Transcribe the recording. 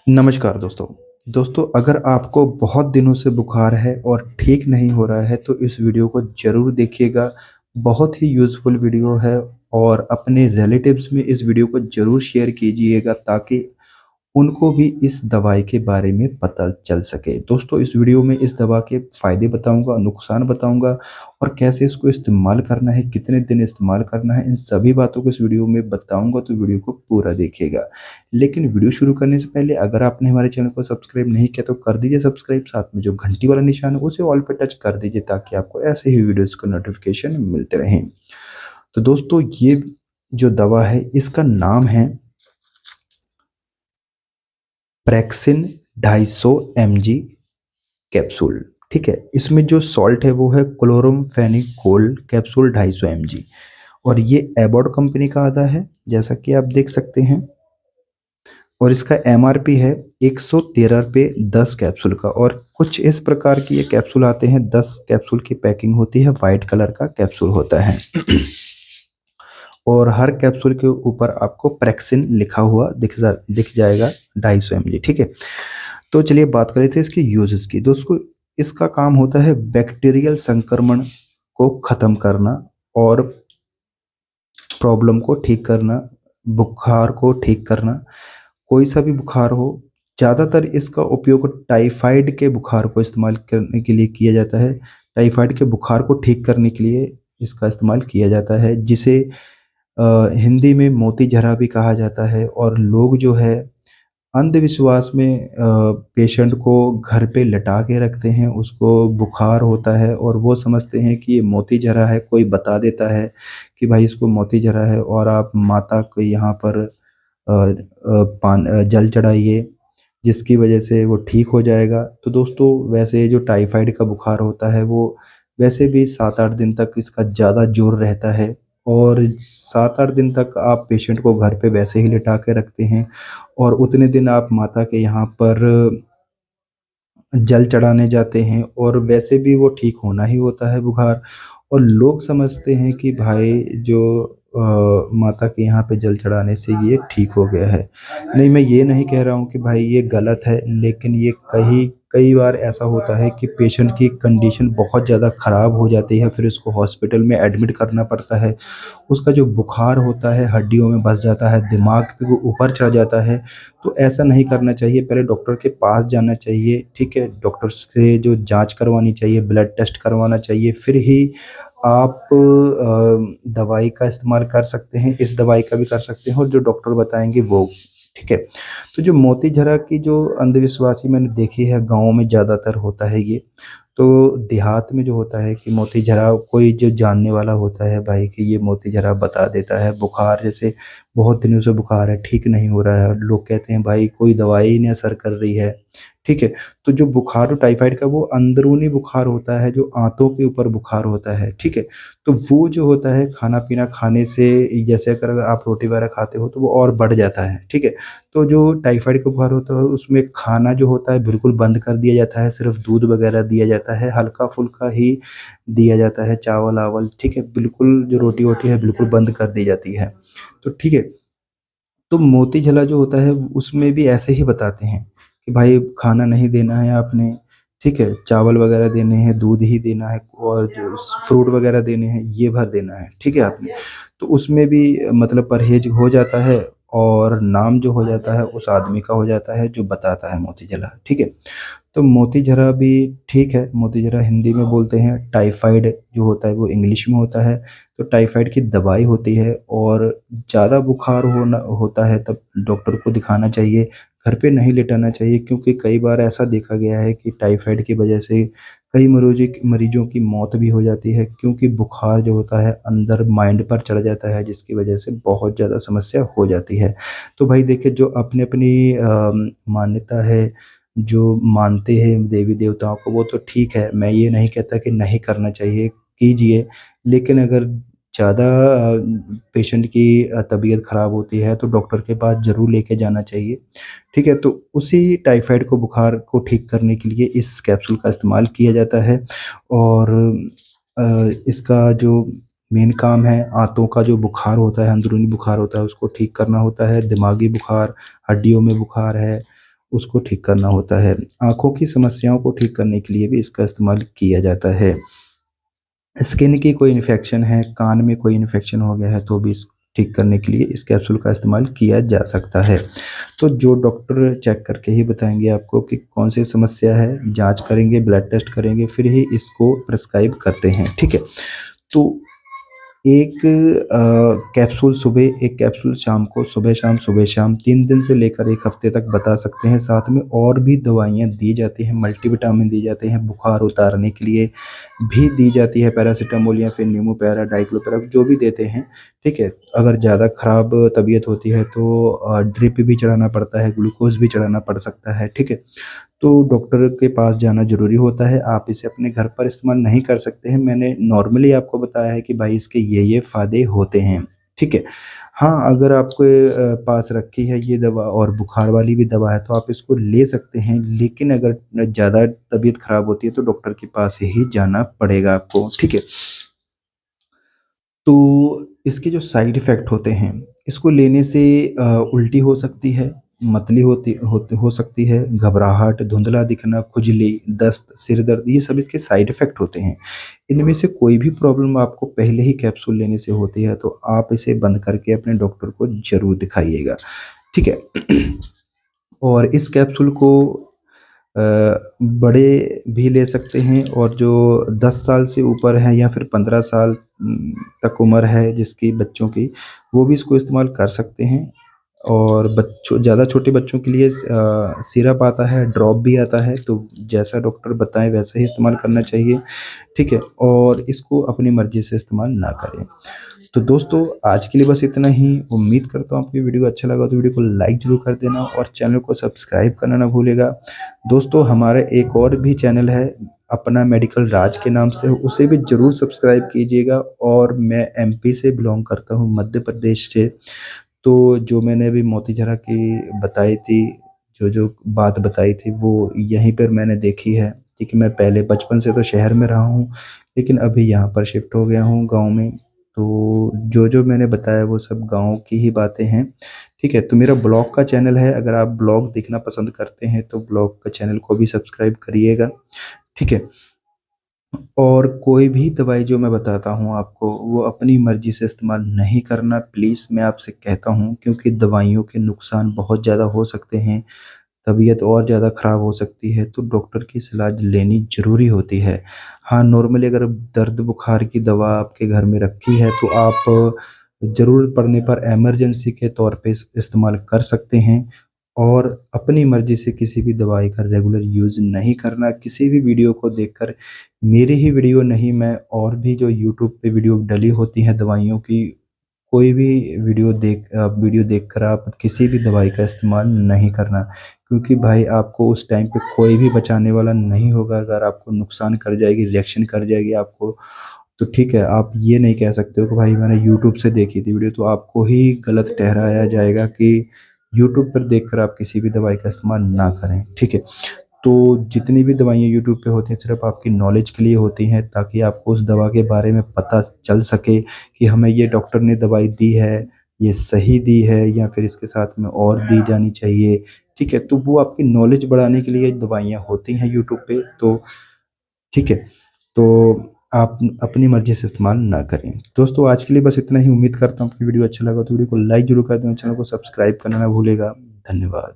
नमस्कार दोस्तों। दोस्तों अगर आपको बहुत दिनों से बुखार है और ठीक नहीं हो रहा है तो इस वीडियो को ज़रूर देखिएगा। बहुत ही यूज़फुल वीडियो है और अपने रिलेटिव्स में इस वीडियो को ज़रूर शेयर कीजिएगा ताकि उनको भी इस दवाई के बारे में पता चल सके। दोस्तों इस वीडियो में इस दवा के फ़ायदे बताऊँगा, नुकसान बताऊँगा और कैसे इसको इस्तेमाल करना है, कितने दिन इस्तेमाल करना है, इन सभी बातों को इस वीडियो में बताऊँगा, तो वीडियो को पूरा देखिएगा। लेकिन वीडियो शुरू करने से पहले अगर आपने हमारे चैनल को सब्सक्राइब नहीं किया तो कर दीजिए सब्सक्राइब, साथ में जो घंटी वाला निशान है उसे ऑल पे टच कर दीजिए ताकि आपको ऐसे ही वीडियोज़ के नोटिफ़िकेशन मिलते रहें। तो दोस्तों ये जो दवा है इसका नाम है प्रेक्सिन 250 mg कैप्सूल। ठीक है, इसमें जो सॉल्ट है वो है क्लोरमफेनिकोल कैप्सूल 250 mg और ये एबॉट कंपनी का आता है जैसा कि आप देख सकते हैं। और इसका एमआरपी है 113 रुपये 10 कैप्सूल का। और कुछ इस प्रकार की ये कैप्सूल आते हैं, 10 कैप्सूल की पैकिंग होती है, वाइट कलर का कैप्सूल होता है। और हर कैप्सूल के ऊपर आपको प्रेक्सिन लिखा हुआ दिख जाएगा 250 mg। ठीक है, तो चलिए बात कर लेते हैं इसके यूजेस की। दोस्तों इसका काम होता है बैक्टीरियल संक्रमण को ख़त्म करना और प्रॉब्लम को ठीक करना, बुखार को ठीक करना, कोई सा भी बुखार हो। ज़्यादातर इसका उपयोग टाइफाइड के बुखार को इस्तेमाल करने के लिए किया जाता है। टाइफाइड के बुखार को ठीक करने के लिए इसका इस्तेमाल किया जाता है, जिसे हिंदी में मोती ज़रा भी कहा जाता है। और लोग जो है अंधविश्वास में पेशेंट को घर पे लटा के रखते हैं, उसको बुखार होता है और वो समझते हैं कि ये मोती ज़रा है, कोई बता देता है कि भाई इसको मोती ज़रा है और आप माता को यहाँ पर जल चढ़ाइए जिसकी वजह से वो ठीक हो जाएगा। तो दोस्तों वैसे जो टाइफाइड का बुखार होता है वो वैसे भी 7-8 दिन तक इसका ज़्यादा जोर रहता है और 7-8 दिन तक आप पेशेंट को घर पे वैसे ही लिटा के रखते हैं और उतने दिन आप माता के यहाँ पर जल चढ़ाने जाते हैं और वैसे भी वो ठीक होना ही होता है बुखार। और लोग समझते हैं कि भाई जो माता के यहाँ पे जल चढ़ाने से ये ठीक हो गया है। नहीं, मैं ये नहीं कह रहा हूँ कि भाई ये गलत है, लेकिन ये कई बार ऐसा होता है कि पेशेंट की कंडीशन बहुत ज़्यादा ख़राब हो जाती है, फिर उसको हॉस्पिटल में एडमिट करना पड़ता है। उसका जो बुखार होता है हड्डियों में बस जाता है, दिमाग के ऊपर चढ़ जाता है। तो ऐसा नहीं करना चाहिए, पहले डॉक्टर के पास जाना चाहिए। ठीक है, डॉक्टर से जो जांच करवानी चाहिए, ब्लड टेस्ट करवाना चाहिए, फिर ही आप दवाई का इस्तेमाल कर सकते हैं। इस दवाई का भी कर सकते हैं और जो डॉक्टर बताएंगे वो। ठीक है, तो जो मोती झरा की जो अंधविश्वासी मैंने देखी है गाँव में ज़्यादातर होता है ये। तो देहात में जो होता है कि मोती झरा कोई जो जानने वाला होता है भाई कि ये मोती झरा बता देता है। बुखार जैसे बहुत दिनों से बुखार है, ठीक नहीं हो रहा है, लोग कहते हैं भाई कोई दवाई ही नहीं असर कर रही है। ठीक है, तो जो बुखार टाइफाइड का वो अंदरूनी बुखार होता है, जो आंतों के ऊपर बुखार होता है। ठीक है, तो वो जो होता है खाना पीना खाने से, जैसे अगर आप रोटी वगैरह खाते हो तो वो और बढ़ जाता है। ठीक है, तो जो टाइफाइड का बुखार होता है उसमें खाना जो होता है बिल्कुल बंद कर दिया जाता है, सिर्फ दूध वगैरह दिया जाता है, हल्का फुल्का ही दिया जाता है, चावल आवल। ठीक है, बिल्कुल जो रोटी वोटी है बिल्कुल बंद कर दी जाती है। तो ठीक है, तो मोती झला जो होता है उसमें भी ऐसे ही बताते हैं कि भाई खाना नहीं देना है आपने। ठीक है, चावल वगैरह देने हैं, दूध ही देना है और जो फ्रूट वगैरह देने हैं ये भर देना है। ठीक है आपने, तो उसमें भी मतलब परहेज हो जाता है और नाम जो हो जाता है उस आदमी का हो जाता है जो बताता है मोती झला। ठीक है, तो मोती झरा भी ठीक है, मोती झरा हिंदी में बोलते हैं, टाइफाइड जो होता है वो इंग्लिश में होता है। तो टाइफाइड की दवाई होती है और ज़्यादा बुखार होना होता है तब डॉक्टर को दिखाना चाहिए, घर पे नहीं लेटाना चाहिए, क्योंकि कई बार ऐसा देखा गया है कि टाइफाइड की वजह से कई मरीजों की मौत भी हो जाती है, क्योंकि बुखार जो होता है अंदर माइंड पर चढ़ जाता है जिसकी वजह से बहुत ज़्यादा समस्या हो जाती है। तो भाई देखिए जो अपनी अपनी मान्यता है, जो मानते हैं देवी देवताओं को वो तो ठीक है, मैं ये नहीं कहता कि नहीं करना चाहिए, कीजिए। लेकिन अगर ज़्यादा पेशेंट की तबीयत ख़राब होती है तो डॉक्टर के पास ज़रूर लेके जाना चाहिए। ठीक है, तो उसी टाइफाइड को बुखार को ठीक करने के लिए इस कैप्सूल का इस्तेमाल किया जाता है। और इसका जो मेन काम है, आंतों का जो बुखार होता है, अंदरूनी बुखार होता है उसको ठीक करना होता है, दिमागी बुखार, हड्डियों में बुखार है उसको ठीक करना होता है। आँखों की समस्याओं को ठीक करने के लिए भी इसका इस्तेमाल किया जाता है। स्किन की कोई इन्फेक्शन है, कान में कोई इन्फेक्शन हो गया है तो भी इस ठीक करने के लिए इस कैप्सूल का इस्तेमाल किया जा सकता है। तो जो डॉक्टर चेक करके ही बताएँगे आपको कि कौन सी समस्या है, जाँच करेंगे, ब्लड टेस्ट करेंगे, फिर ही इसको प्रिस्क्राइब करते हैं, ठीक है? तो एक कैप्सूल सुबह, एक कैप्सूल शाम को, सुबह-शाम, सुबह-शाम 3 दिन से लेकर 1 हफ्ते तक बता सकते हैं। साथ में और भी दवाइयाँ दी जाती हैं, मल्टीविटामिन दिए जाते हैं, बुखार उतारने के लिए भी दी जाती है, पैरासिटामोल या फिर नींबू-पैरा, डाइक्लोफेनाक जो भी देते हैं, ठीक है? अगर ज़्यादा खराब तबीयत होती है तो ड्रिप भी चढ़ाना पड़ता है, ग्लूकोज़ भी चढ़ाना पड़ सकता है, ठीक है? तो डॉक्टर के पास जाना ज़रूरी होता है। आप इसे अपने घर पर इस्तेमाल नहीं कर सकते हैं। मैंने नॉर्मली आपको बताया है कि भाई इसके ये फ़ायदे होते हैं, ठीक है? हाँ, अगर आपके पास रखी है ये दवा और बुखार वाली भी दवा है तो आप इसको ले सकते हैं, लेकिन अगर ज़्यादा तबीयत ख़राब होती है तो डॉक्टर के पास ही जाना पड़ेगा आपको, ठीक है? तो इसके जो साइड इफ़ेक्ट होते हैं, इसको लेने से उल्टी हो सकती है, मतली हो सकती है, घबराहट, धुंधला दिखना, खुजली, दस्त, सिर दर्द ये सब इसके साइड इफ़ेक्ट होते हैं। इनमें से कोई भी प्रॉब्लम आपको पहले ही कैप्सूल लेने से होती है तो आप इसे बंद करके अपने डॉक्टर को ज़रूर दिखाइएगा, ठीक है? और इस कैप्सूल को अ, बड़े भी ले सकते हैं और जो 10 साल से ऊपर हैं या फिर 15 साल तक उम्र है जिसकी बच्चों की, वो भी इसको इस्तेमाल कर सकते हैं। और बच्चों ज़्यादा छोटे बच्चों के लिए सिरप आता है, ड्रॉप भी आता है, तो जैसा डॉक्टर बताएँ वैसा ही इस्तेमाल करना चाहिए, ठीक है? और इसको अपनी मर्ज़ी से इस्तेमाल ना करें। तो दोस्तों आज के लिए बस इतना ही। उम्मीद करता हूँ आपको ये वीडियो अच्छा लगा तो वीडियो को लाइक ज़रूर कर देना और चैनल को सब्सक्राइब करना ना भूलिएगा। दोस्तों हमारा एक और भी चैनल है अपना मेडिकल राज के नाम से, उसे भी ज़रूर सब्सक्राइब कीजिएगा। और मैं एमपी से बिलॉन्ग करता हूँ, मध्य प्रदेश से। तो जो मैंने अभी मोतीझरा की बताई थी, जो बात बताई थी वो यहीं पर मैंने देखी है, क्योंकि मैं पहले बचपन से तो शहर में रहा हूँ, लेकिन अभी यहाँ पर शिफ्ट हो गया हूँ गाँव में। तो जो मैंने बताया वो सब गाँव की ही बातें हैं, ठीक है? तो मेरा ब्लॉग का चैनल है, अगर आप ब्लॉग देखना पसंद करते हैं तो ब्लॉग का चैनल को भी सब्सक्राइब करिएगा, ठीक है? और कोई भी दवाई जो मैं बताता हूँ आपको, वो अपनी मर्ज़ी से इस्तेमाल नहीं करना प्लीज़ मैं आपसे कहता हूँ, क्योंकि दवाइयों के नुकसान बहुत ज़्यादा हो सकते हैं, तबीयत और ज़्यादा ख़राब हो सकती है, तो डॉक्टर की सलाह लेनी ज़रूरी होती है। हाँ, नॉर्मली अगर दर्द बुखार की दवा आपके घर में रखी है तो आप ज़रूरत पड़ने पर इमरजेंसी के तौर पे इस्तेमाल कर सकते हैं। और अपनी मर्ज़ी से किसी भी दवाई का रेगुलर यूज़ नहीं करना। किसी भी वीडियो को देखकर, मेरी ही वीडियो नहीं, मैं और भी जो यूट्यूब पे वीडियो डली होती हैं दवाइयों की, कोई भी वीडियो देखकर आप किसी भी दवाई का इस्तेमाल नहीं करना। क्योंकि भाई आपको उस टाइम पे कोई भी बचाने वाला नहीं होगा। अगर आपको नुकसान कर जाएगी, रिएक्शन कर जाएगी आपको, तो ठीक है, आप ये नहीं कह सकते हो कि भाई मैंने यूट्यूब से देखी थी वीडियो, तो आपको ही गलत ठहराया जाएगा कि यूट्यूब पर देखकर आप किसी भी दवाई का इस्तेमाल ना करें, ठीक है? तो जितनी भी दवाइयाँ यूट्यूब पे होती हैं सिर्फ़ आपकी नॉलेज के लिए होती हैं, ताकि आपको उस दवा के बारे में पता चल सके कि हमें ये डॉक्टर ने दवाई दी है, ये सही दी है या फिर इसके साथ में और दी जानी चाहिए, ठीक है? तो वो आपकी नॉलेज बढ़ाने के लिए दवाइयाँ होती हैं यूट्यूब पे, तो ठीक है? तो आप अपनी मर्ज़ी से इस्तेमाल ना करें। दोस्तों आज के लिए बस इतना ही। उम्मीद करता हूँ आपको वीडियो अच्छा लगा तो वीडियो को लाइक ज़रूर कर देना, चैनल को सब्सक्राइब करना ना भूलिएगा। धन्यवाद।